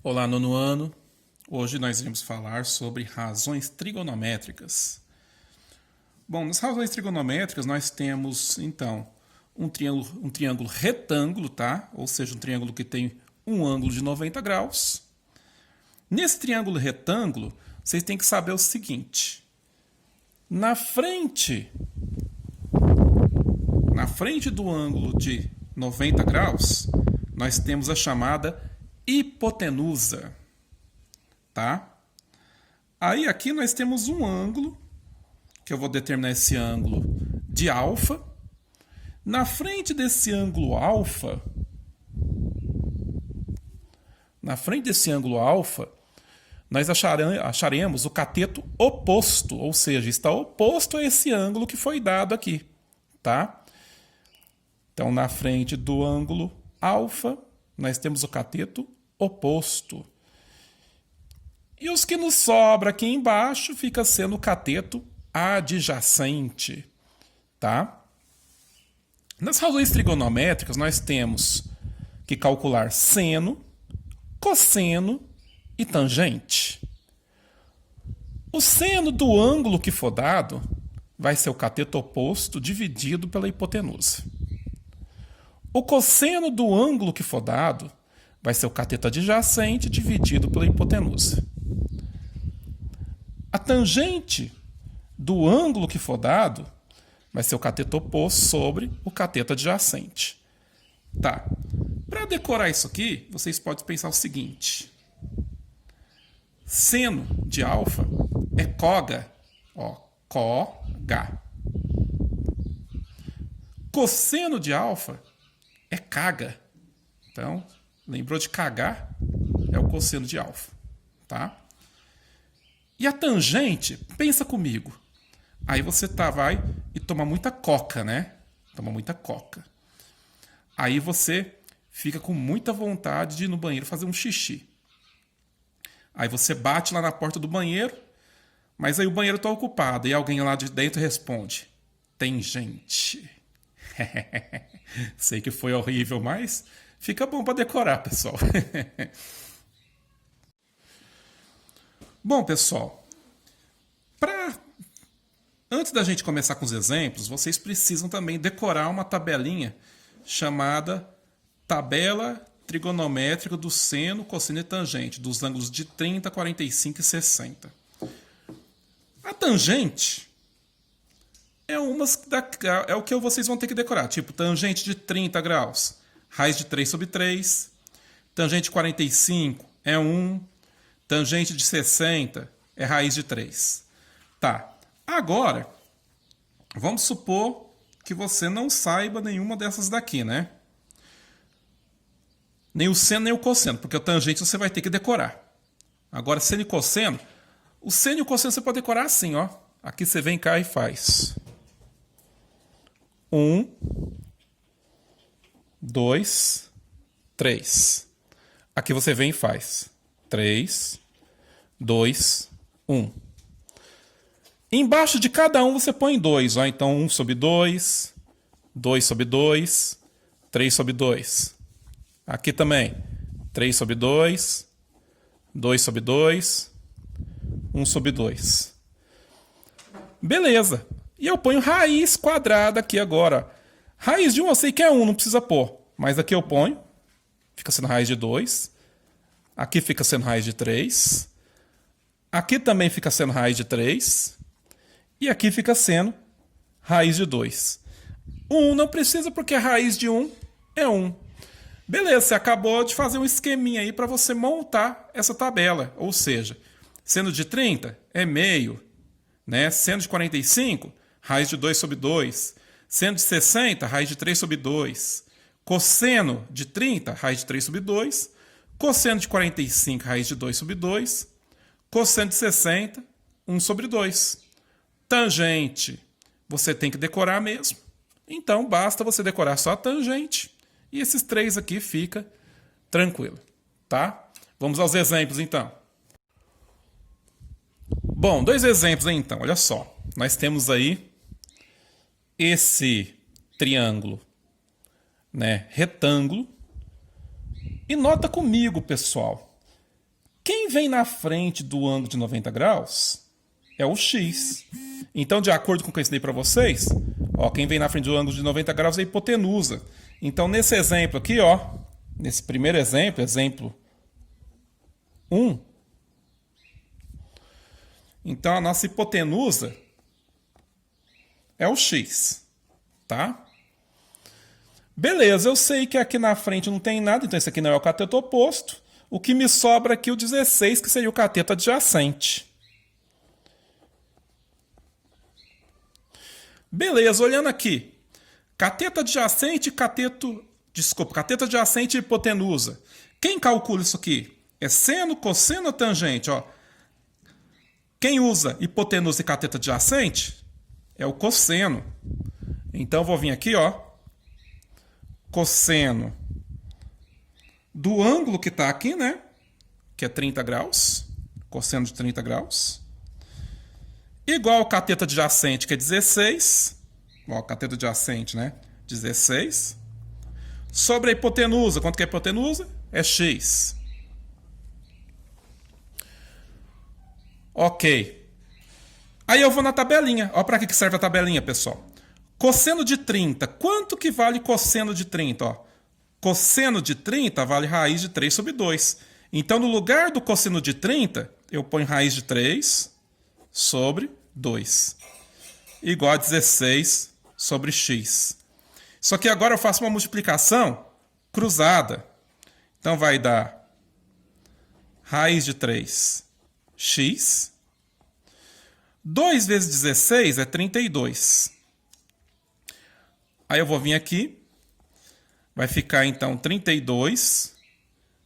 Olá, nono ano. Hoje nós iremos falar sobre razões trigonométricas. Bom, nas razões trigonométricas nós temos, então, um triângulo retângulo, tá? Ou seja, um triângulo que tem um ângulo de 90 graus. Nesse triângulo retângulo, vocês têm que saber o seguinte. Na frente do ângulo de 90 graus, nós temos a chamada hipotenusa, tá? Aí aqui nós temos um ângulo, que eu vou determinar esse ângulo de alfa. Na frente desse ângulo alfa, nós acharemos o cateto oposto, ou seja, está oposto a esse ângulo que foi dado aqui, tá? Então, na frente do ângulo alfa, nós temos o cateto oposto. E os que nos sobra aqui embaixo fica sendo o cateto adjacente, tá? Nas razões trigonométricas, nós temos que calcular seno, cosseno e tangente. O seno do ângulo que for dado vai ser o cateto oposto dividido pela hipotenusa. O cosseno do ângulo que for dado vai ser o cateto adjacente dividido pela hipotenusa. A tangente do ângulo que for dado vai ser o cateto oposto sobre o cateto adjacente. Tá. Para decorar isso aqui, vocês podem pensar o seguinte. Seno de alfa é coga. Ó, coga. Cosseno de alfa é caga. Então, lembrou de cagar? É o cosseno de alfa, tá? E a tangente, pensa comigo. Aí você vai e toma muita coca, né? Toma muita coca. Aí você fica com muita vontade de ir no banheiro fazer um xixi. Aí você bate lá na porta do banheiro, mas aí o banheiro está ocupado e alguém lá de dentro responde: tem gente. Sei que foi horrível, mas fica bom para decorar, pessoal. Bom, pessoal, antes da gente começar com os exemplos, vocês precisam também decorar uma tabelinha chamada tabela trigonométrica do seno, cosseno e tangente, dos ângulos de 30, 45 e 60. A tangente é o que vocês vão ter que decorar. Tipo, tangente de 30 graus, raiz de 3 sobre 3. Tangente de 45 é 1. Tangente de 60 é raiz de 3. Tá. Agora, vamos supor que você não saiba nenhuma dessas daqui, né? Nem o seno, nem o cosseno, porque o tangente você vai ter que decorar. Agora, seno e cosseno, o seno e o cosseno você pode decorar assim, ó. Aqui você vem cá e faz 1, 2, 3. Aqui você vem e faz 3, 2, 1. Embaixo de cada um você põe 2. Ó. Então, 1 sobre 2, 2 sobre 2, 3 sobre 2. Aqui também, 3 sobre 2, 2 sobre 2, 1 sobre 2. Beleza. E eu ponho raiz quadrada aqui agora. Raiz de 1 eu sei que é 1, não precisa pôr. Mas aqui eu ponho. Fica sendo raiz de 2. Aqui fica sendo raiz de 3. Aqui também fica sendo raiz de 3. E aqui fica sendo raiz de 2. 1 não precisa porque a raiz de 1 é 1. Beleza, você acabou de fazer um esqueminha aí para você montar essa tabela. Ou seja, seno de 30 é meio. Né? Seno de 45, raiz de 2 sobre 2. Seno de 60, raiz de 3 sobre 2. Cosseno de 30, raiz de 3 sobre 2. Cosseno de 45, raiz de 2 sobre 2. Cosseno de 60, 1 sobre 2. Tangente, você tem que decorar mesmo. Então, basta você decorar só a tangente. E esses três aqui fica tranquilo, tá? Vamos aos exemplos, então. Bom, dois exemplos aí, então. Olha só. Nós temos aí esse triângulo, né, retângulo. E nota comigo, pessoal, vem na frente do ângulo de 90 graus é o x. Então, de acordo com o que eu ensinei para vocês, ó, quem vem na frente do ângulo de 90 graus é a hipotenusa. Então, nesse exemplo aqui, ó, nesse primeiro exemplo, exemplo 1, então a nossa hipotenusa é o x, tá? Beleza, eu sei que aqui na frente não tem nada, então esse aqui não é o cateto oposto. O que me sobra aqui é o 16, que seria o cateto adjacente. Beleza, olhando aqui. Cateto adjacente e cateto adjacente e hipotenusa. Quem calcula isso aqui? É seno, cosseno ou tangente? Ó. Quem usa hipotenusa e cateto adjacente é o cosseno. Então eu vou vir aqui, ó. Cosseno do ângulo que está aqui, né? Que é 30 graus. Cosseno de 30 graus. Igual ao cateto adjacente, que é 16. Ó, cateto adjacente, né? 16. Sobre a hipotenusa. Quanto que é a hipotenusa? É x. Ok. Aí eu vou na tabelinha. Ó, para que serve a tabelinha, pessoal? Cosseno de 30. Quanto que vale cosseno de 30? Ó, cosseno de 30 vale raiz de 3 sobre 2. Então, no lugar do cosseno de 30, eu ponho raiz de 3 sobre 2. Igual a 16 sobre x. Só que agora eu faço uma multiplicação cruzada. Então, vai dar raiz de 3, x. 2 vezes 16 é 32. Aí eu vou vir aqui. Vai ficar, então, 32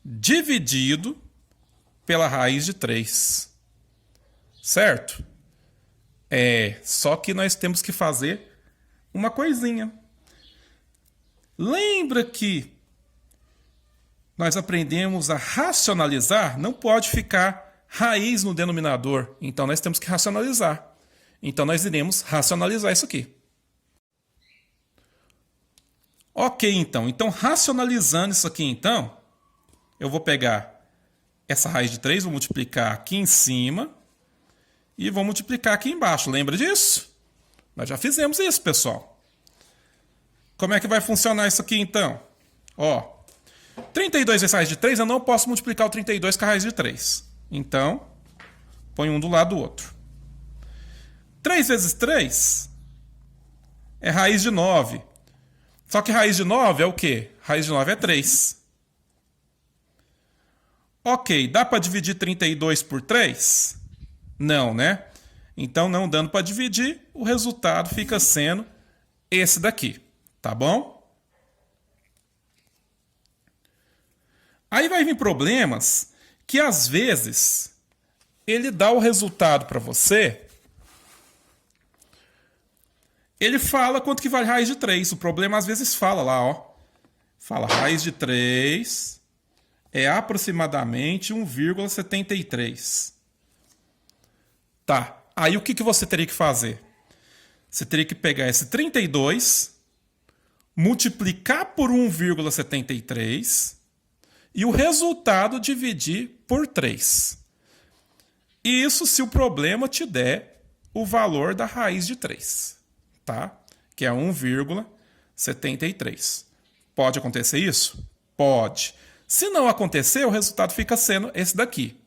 dividido pela raiz de 3. Certo? Só que nós temos que fazer uma coisinha. Lembra que nós aprendemos a racionalizar? Não pode ficar raiz no denominador. Então, nós temos que racionalizar. Então, nós iremos racionalizar isso aqui. Ok, então. Então, racionalizando isso aqui, então, eu vou pegar essa raiz de 3, vou multiplicar aqui em cima e vou multiplicar aqui embaixo. Lembra disso? Nós já fizemos isso, pessoal. Como é que vai funcionar isso aqui, então? Ó, 32 vezes raiz de 3, eu não posso multiplicar o 32 com a raiz de 3. Então, põe um do lado do outro. 3 vezes 3 é raiz de 9. Só que raiz de 9 é o quê? Raiz de 9 é 3. Ok, dá para dividir 32 por 3? Não, né? Então, não dando para dividir, o resultado fica sendo esse daqui. Tá bom? Aí vai vir problemas que, às vezes, ele dá o resultado para você. Ele fala quanto que vale raiz de 3. O problema, às vezes, fala lá, ó. Fala, raiz de 3 é aproximadamente 1,73. Tá. Aí, o que você teria que fazer? Você teria que pegar esse 32, multiplicar por 1,73 e o resultado dividir por 3. Isso se o problema te der o valor da raiz de 3. Tá? Que é 1,73. Pode acontecer isso? Pode. Se não acontecer, o resultado fica sendo esse daqui.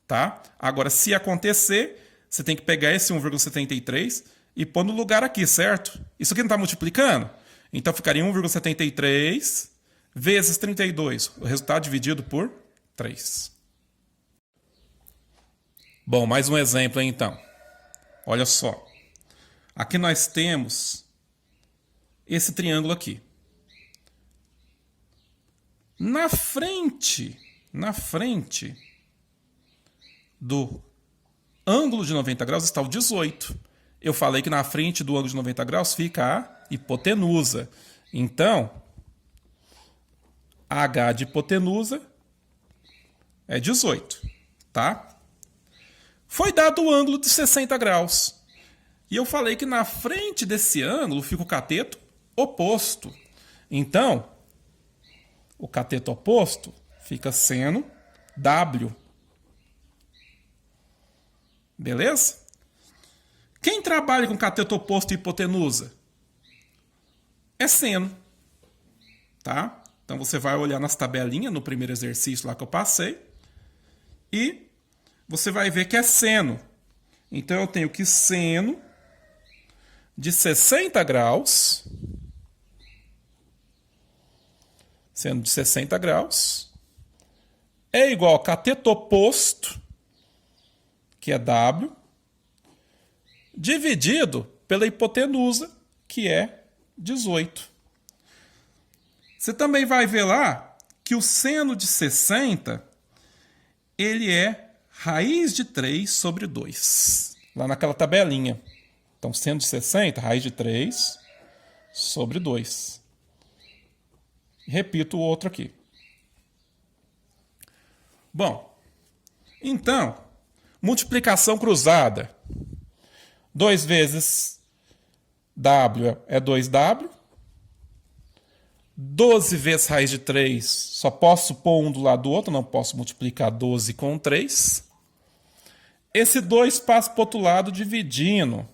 Tá? Agora, se acontecer, você tem que pegar esse 1,73 e pôr no lugar aqui, certo? Isso aqui não está multiplicando? Então, ficaria 1,73 vezes 32. O resultado dividido por 3. Bom, mais um exemplo aí, então. Olha só. Aqui nós temos esse triângulo aqui. Na frente do ângulo de 90 graus está o 18. Eu falei que na frente do ângulo de 90 graus fica a hipotenusa. Então, H de hipotenusa é 18, tá? Foi dado o ângulo de 60 graus. E eu falei que na frente desse ângulo fica o cateto oposto. Então, o cateto oposto fica sendo W. Beleza? Quem trabalha com cateto oposto e hipotenusa? É seno. Tá? Então você vai olhar nas tabelinhas, no primeiro exercício lá que eu passei, e você vai ver que é seno. Então eu tenho que seno de 60 graus, seno de 60 graus, é igual a cateto oposto, que é W, dividido pela hipotenusa, que é 18. Você também vai ver lá que o seno de 60, ele é raiz de 3 sobre 2. Lá naquela tabelinha. Então, seno de 60, raiz de 3 sobre 2. Repito o outro aqui. Bom, então, multiplicação cruzada. 2 vezes W é 2W. 12 vezes raiz de 3, só posso pôr um do lado do outro, não posso multiplicar 12 com 3. Esse 2 passa para o outro lado dividindo.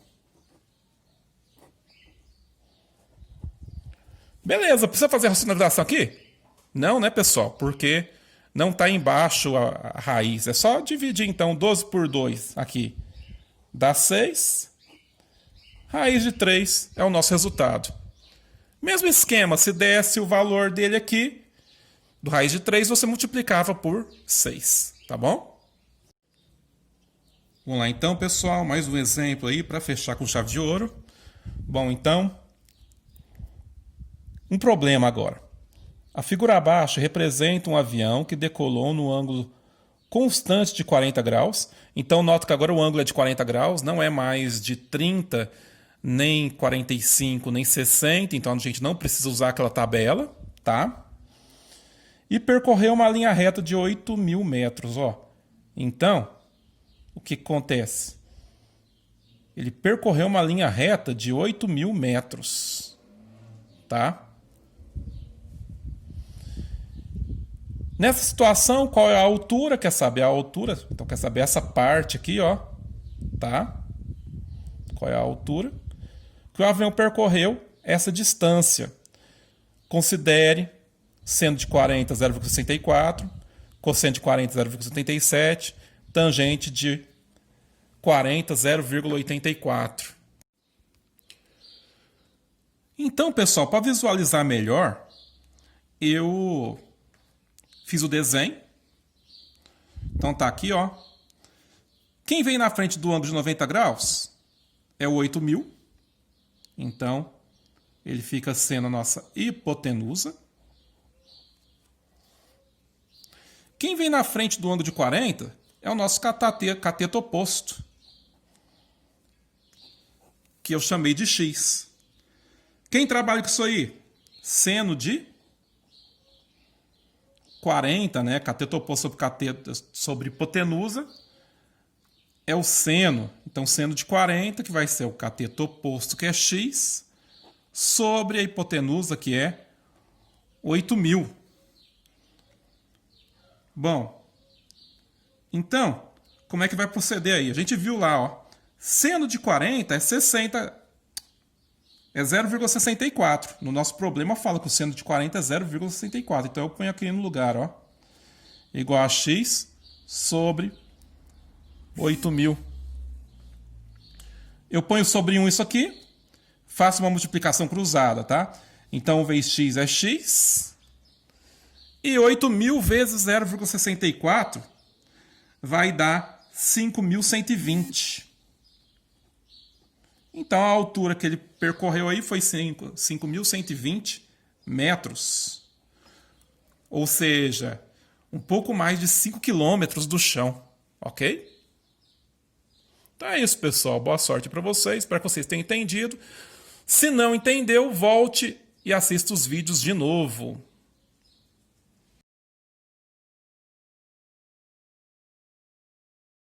Beleza, precisa fazer a racionalização aqui? Não, né, pessoal? Porque não está embaixo a raiz. É só dividir, então, 12 por 2 aqui. Dá 6. Raiz de 3 é o nosso resultado. Mesmo esquema, se desse o valor dele aqui, do raiz de 3, você multiplicava por 6, tá bom? Vamos lá então, pessoal, mais um exemplo aí para fechar com chave de ouro. Bom, então, um problema agora. A figura abaixo representa um avião que decolou no ângulo constante de 40 graus. Então, nota que agora o ângulo é de 40 graus, não é mais de 30, nem 45, nem 60. Então, a gente não precisa usar aquela tabela, tá? E percorreu uma linha reta de 8.000 metros, ó. Então, o que acontece? Ele percorreu uma linha reta de 8.000 metros, tá? Nessa situação, qual é a altura? Quer saber a altura? Então, quer saber essa parte aqui, ó, tá? Qual é a altura? Que o avião percorreu essa distância. Considere seno de 40, 0,64, cosseno de 40, 0,77, tangente de 40, 0,84. Então, pessoal, para visualizar melhor, eu fiz o desenho. Então tá aqui, ó. Quem vem na frente do ângulo de 90 graus é o 8.000. Então, ele fica sendo a nossa hipotenusa. Quem vem na frente do ângulo de 40 é o nosso cateto oposto, que eu chamei de X. Quem trabalha com isso aí? Seno de 40, né? Cateto oposto sobre hipotenusa é o seno. Então, seno de 40, que vai ser o cateto oposto, que é X, sobre a hipotenusa, que é 8.000. Bom, então, como é que vai proceder aí? A gente viu lá, ó, seno de 40 é 60, é 0,64. No nosso problema fala que o seno de 40 é 0,64. Então eu ponho aqui no lugar, ó, igual a x sobre 8.000. Eu ponho sobre 1 isso aqui, faço uma multiplicação cruzada, tá? Então vezes x é x, e 8.000 vezes 0,64 vai dar 5.120. Então a altura que ele percorreu aí foi 5.120 metros. Ou seja, um pouco mais de 5 quilômetros do chão, ok? Então é isso, pessoal. Boa sorte para vocês. Espero que vocês tenham entendido. Se não entendeu, volte e assista os vídeos de novo.